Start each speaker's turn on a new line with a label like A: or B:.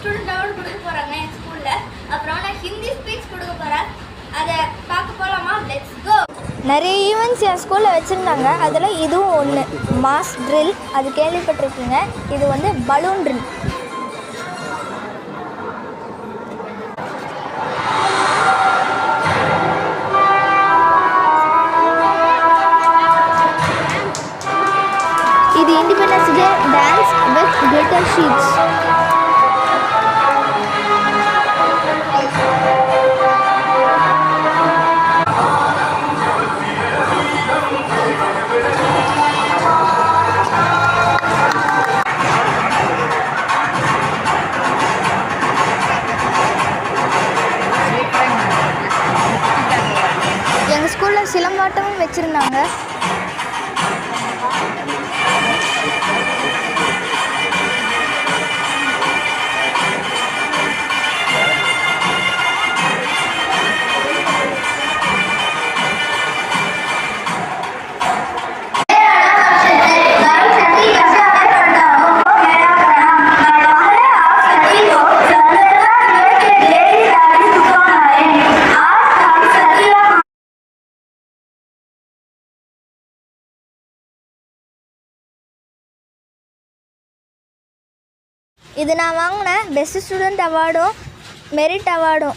A: Student award கொடுக்க போகிறாங்க என் ஸ்கூலில். அப்புறம் நான் ஹிந்தி ஸ்பீச் கொடுக்க போகிறேன். அதை பார்க்க போகலாமா? Let's go.
B: நிறைய ஈவெண்ட்ஸ் என் ஸ்கூலில் வச்சுருந்தாங்க. அதில் இதுவும் ஒன்று, மாஸ் ட்ரில். அது கேள்விப்பட்டிருக்கீங்க. இது வந்து பலூன் ட்ரில். இது independence day dance with glitter sheets. எங்கள் ஸ்கூலில் சிலம்பாட்டமும் வச்சுருந்தாங்க. இது நான் வாங்கின பெஸ்ட் ஸ்டூடெண்ட் அவார்டும் மெரிட் அவார்டும்.